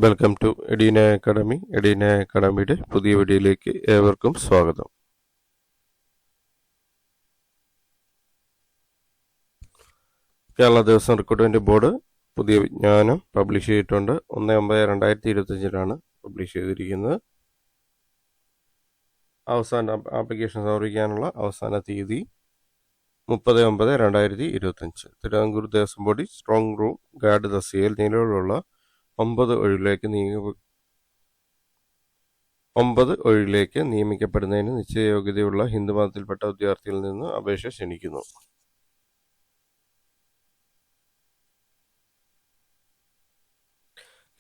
Welcome to Edina academy. Edina അക്കാഡമിയുടെ പുതിയ വീഡിയോയിലേക്ക് ഏവർക്കും സ്വാഗതം. കേരള ദേവസ്വം റിക്രൂട്ട്മെന്റ് ബോർഡ് പുതിയ വിജ്ഞാനം പബ്ലിഷ് ചെയ്തിട്ടുണ്ട്. 1/9/2025 പബ്ലിഷ് ചെയ്തിരിക്കുന്നത്. അവസാന ആപ്ലിക്കേഷൻ സമർപ്പിക്കാനുള്ള അവസാന തീയതി 30/9/2025. തിരുവിതാംകൂർ ദേവസ്വം ബോർഡിൽ സ്ട്രോങ് റൂം ഗാർഡ് തസ്തികയിൽ നിലവിലുള്ള 9 ഒഴിവിലേക്ക് നിയമിക്കപ്പെടുന്നതിന് നിശ്ചയ യോഗ്യതയുള്ള ഹിന്ദുമതത്തിൽപ്പെട്ട ഉദ്യോഗാർത്ഥികളിൽ നിന്ന് അപേക്ഷ ക്ഷണിക്കുന്നു.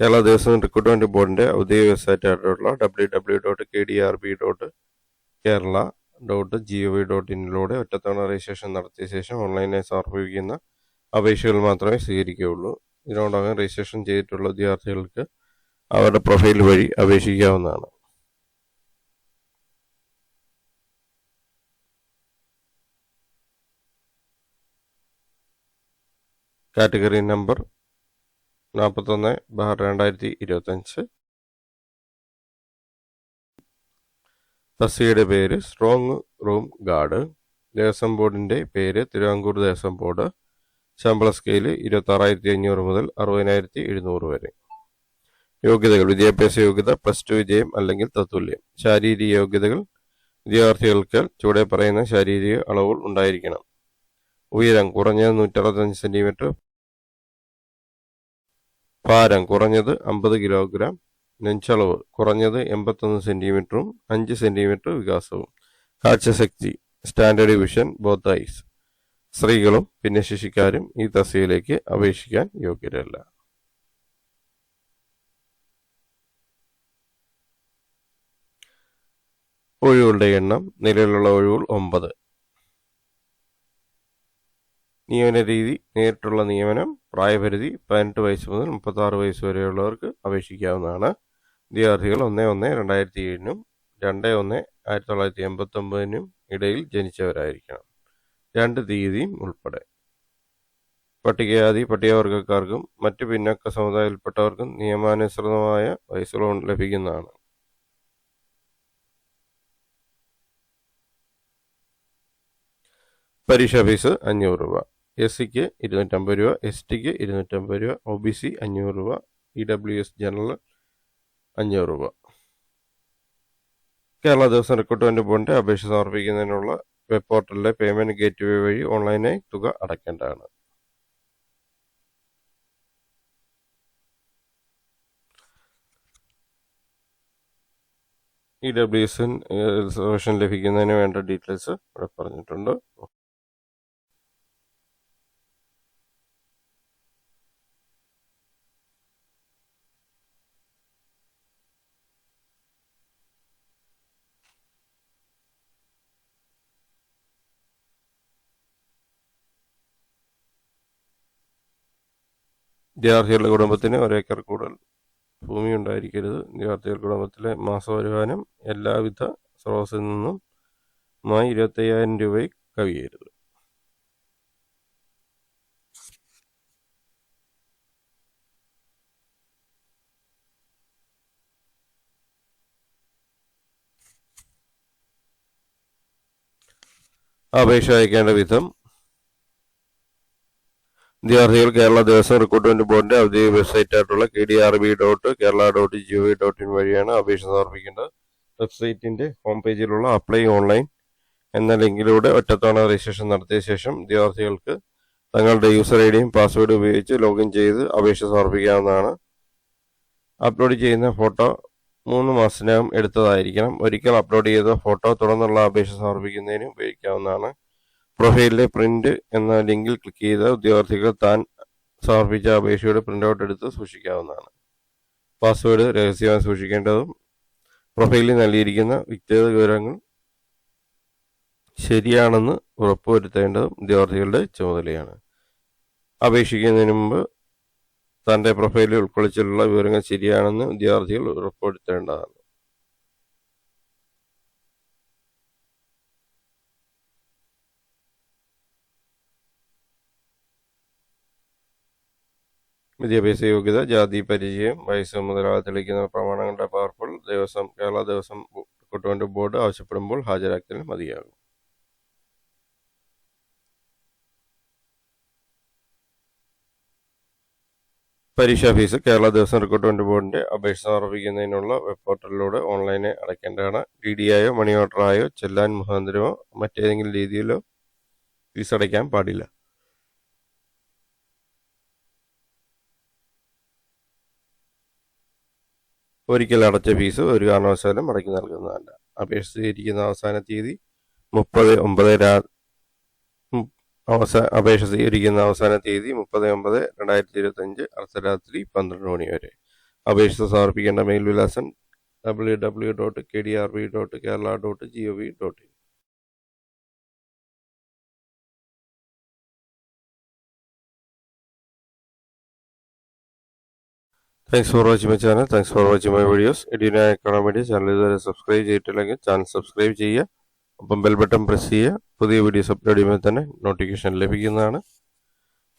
കേരള ദേവസ്വം റിക്രൂട്ട്മെന്റ് ബോർഡിന്റെ ഔദ്യോഗിക വെബ്സൈറ്റായിട്ടുള്ള www.kdrb.kerala.gov.in ഒറ്റത്തവണ രജിസ്ട്രേഷൻ നടത്തിയ ശേഷം ഓൺലൈനായി സമർപ്പിക്കുന്ന അപേക്ഷകൾ മാത്രമേ സ്വീകരിക്കുകയുള്ളൂ. ഇതിനോടകം രജിസ്ട്രേഷൻ ചെയ്തിട്ടുള്ള ഉദ്യോഗാർത്ഥികൾക്ക് അവരുടെ പ്രൊഫൈൽ വഴി അപേക്ഷിക്കാവുന്നതാണ്. Category number 41/2025. തസ്തികയുടെ പേര് സ്ട്രോങ് റൂം ഗാർഡ്. ദേവസ്വം ബോർഡിന്റെ പേര് തിരുവിതാംകൂർ ദേവസ്വം ബോർഡ്. ശമ്പള സ്കെയിൽ 26,500 മുതൽ 60,700 വരെ. യോഗ്യതകൾ: വിദ്യാഭ്യാസ യോഗ്യത +2 വിജയം അല്ലെങ്കിൽ തത്തുല്യം. ശാരീരിക യോഗ്യതകൾ: വിദ്യാർത്ഥികൾക്ക് ചുവടെ പറയുന്ന ശാരീരിക അളവുകൾ ഉണ്ടായിരിക്കണം. ഉയരം കുറഞ്ഞത് 165 സെന്റിമീറ്റർ, ഭാരം കുറഞ്ഞത് 50 കിലോഗ്രാം, നെഞ്ചളവ് കുറഞ്ഞത് 81 സെന്റിമീറ്ററും 5 സെന്റിമീറ്റർ വികാസവും. കാഴ്ചശക്തി സ്റ്റാൻഡേർഡ് വിഷൻ ബോത്ത് ഐസ്. സ്ത്രീകളും ഭിന്നശേഷിക്കാരും ഈ തസ്തികയിലേക്ക് അപേക്ഷിക്കാൻ യോഗ്യരല്ല. ഒഴിവുകളുടെ എണ്ണം: നിലവിലുള്ള ഒഴിവുകൾ 9. നിയമന രീതി: നേരിട്ടുള്ള നിയമനം. പ്രായപരിധി 18 വയസ്സ് മുതൽ 36 വയസ്സ് വരെയുള്ളവർക്ക് അപേക്ഷിക്കാവുന്നതാണ്. വിദ്യാർത്ഥികൾ 1/1/2007 2/1/1989 ഇടയിൽ ജനിച്ചവരായിരിക്കണം. 2 തീയതിയും ഉൾപ്പെടെ. പട്ടികജാതി പട്ടികവർഗക്കാർക്കും മറ്റ് പിന്നോക്ക സമുദായത്തിൽപ്പെട്ടവർക്കും നിയമാനുസൃതമായ വയസ്സുകൾ ലഭിക്കുന്നതാണ്. പരീക്ഷാ ഫീസ് 500 രൂപ. SC-ക്ക് 250 രൂപ, ST-ക്ക് 250 രൂപ, OBC 500 രൂപ, EWS ജനറൽ 500 രൂപ. കേരള ദേവസ്വം റിക്രൂട്ട്മെന്റ് ബോർഡിന്റെ അപേക്ഷ സമർപ്പിക്കുന്നതിനുള്ള വെബ് പോർട്ടലിലെ പേയ്മെന്റ് ഗേറ്റ്വേ വഴി ഓൺലൈനായി തുക അടയ്ക്കേണ്ടതാണ്. EWS റിസർവേഷൻ ലഭിക്കുന്നതിന് വേണ്ട ഡീറ്റെയിൽസ് ഇവിടെ പറഞ്ഞിട്ടുണ്ട്. വിദ്യാർത്ഥികളുടെ കുടുംബത്തിന് 1 ഏക്കർ കൂടുതൽ ഭൂമി ഉണ്ടായിരിക്കരുത്. വിദ്യാർത്ഥികളുടെ കുടുംബത്തിലെ മാസവരുമാനം എല്ലാവിധ സ്രോതസ്സിൽ നിന്നും 25,000 രൂപയിൽ കവിയരുത്. അപേക്ഷ അയക്കേണ്ട വിധം: വിദ്യാർത്ഥികൾ കേരള ദേവസ്വം റിക്രൂട്ട്മെന്റ് ബോർഡിന്റെ ഔദ്യോഗിക വെബ്സൈറ്റായിട്ടുള്ള kdrb.kerala.gov.in വഴിയാണ് അപേക്ഷ സമർപ്പിക്കേണ്ടത്. വെബ്സൈറ്റിന്റെ ഹോം പേജിലുള്ള അപ്ലൈ ഓൺലൈൻ എന്ന ലിങ്കിലൂടെ ഒറ്റത്തവണ രജിസ്ട്രേഷൻ നടത്തിയ ശേഷം വിദ്യാർത്ഥികൾക്ക് തങ്ങളുടെ യൂസർ ഐഡിയും പാസ്വേഡും ഉപയോഗിച്ച് ലോഗിൻ ചെയ്ത് അപേക്ഷ സമർപ്പിക്കാവുന്നതാണ്. അപ്ലോഡ് ചെയ്യുന്ന ഫോട്ടോ 3 മാസത്തിനകം എടുത്തതായിരിക്കണം. ഒരിക്കൽ അപ്ലോഡ് ചെയ്ത ഫോട്ടോ തുടർന്നുള്ള അപേക്ഷ സമർപ്പിക്കുന്നതിന് ഉപയോഗിക്കാവുന്നതാണ്. പ്രൊഫൈലിലെ പ്രിന്റ് എന്ന ലിങ്കിൽ ക്ലിക്ക് ചെയ്ത് ഉദ്യോഗാർത്ഥികൾ താൻ സമർപ്പിച്ച അപേക്ഷയുടെ പ്രിന്റൗട്ട് എടുത്ത് സൂക്ഷിക്കാവുന്നതാണ്. പാസ്വേഡ് രഹസ്യമായി സൂക്ഷിക്കേണ്ടതും പ്രൊഫൈലിൽ നൽകിയിരിക്കുന്ന വ്യക്തിഗത വിവരങ്ങൾ ശരിയാണെന്ന് ഉറപ്പുവരുത്തേണ്ടതും ഉദ്യോഗാർത്ഥികളുടെ ചുമതലയാണ്. അപേക്ഷിക്കുന്നതിന് മുമ്പ് തന്റെ പ്രൊഫൈലിൽ ഉൾക്കൊള്ളിച്ചിട്ടുള്ള വിവരങ്ങൾ ശരിയാണെന്ന് വിദ്യാർത്ഥികൾ ഉറപ്പുവരുത്തേണ്ടതാണ്. വിദ്യാഭ്യാസ യോഗ്യത, ജാതി പരിചയം, വയസ്സ് മുതലായ തെളിയിക്കുന്ന പ്രമാണങ്ങളുടെ പകർപ്പുകൾ കേരള ദേവസ്വം റിക്രൂട്ട്മെന്റ് ബോർഡ് ആവശ്യപ്പെടുമ്പോൾ ഹാജരാക്കൽ മതിയാകും. പരീക്ഷാ ഫീസ് കേരള ദേവസ്വം റിക്രൂട്ട്മെന്റ് ബോർഡിന്റെ അപേക്ഷ സമർപ്പിക്കുന്നതിനുള്ള വെബ് പോർട്ടലിലൂടെ ഓൺലൈനായി അടയ്ക്കേണ്ടതാണ്. DD ആയോ മണി ഓർഡറായോ ചെല്ലാൻ മുഖാന്തരമോ മറ്റേതെങ്കിലും രീതിയിലോ ഫീസ് അടയ്ക്കാൻ പാടില്ല. ഒരിക്കൽ അടച്ച ഫീസ് ഒരു കാരണവശാലും മടക്കി നൽകുന്നതല്ല. അപേക്ഷ സ്വീകരിക്കുന്ന അവസാന തീയതി 30/9/2025 അർദ്ധരാത്രി 12 മണി വരെ. അപേക്ഷ സമർപ്പിക്കേണ്ട മെയിൽ വിലാസം www.kdrb.kerala.gov.in. Thanks for watching my channel. Thanks for watching my videos. Idina Economy channel ഇതുവരെ സബ്സ്ക്രൈബ് ചെയ്തിട്ടില്ലെങ്കിൽ ചാനൽ സബ്സ്ക്രൈബ് ചെയ്യുക. ഒപ്പം ബെൽ ബട്ടൺ പ്രസ് ചെയ്യുക. പുതിയ വീഡിയോസ് അപ്ലോഡ് ചെയ്യുമ്പോൾ തന്നെ നോട്ടിഫിക്കേഷൻ ലഭിക്കുന്നതാണ്.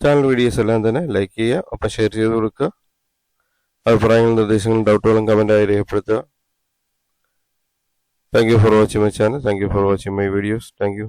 ചാനൽ വീഡിയോസ് എല്ലാം തന്നെ ലൈക്ക് ചെയ്യുക, ഒപ്പം ഷെയർ ചെയ്ത് കൊടുക്കുക. അഭിപ്രായങ്ങളും നിർദ്ദേശങ്ങളും ഡൗട്ടുകളും കമൻറ്റായി രേഖപ്പെടുത്തുക. Thank you for watching my channel. Thank you for watching my videos. Thank you.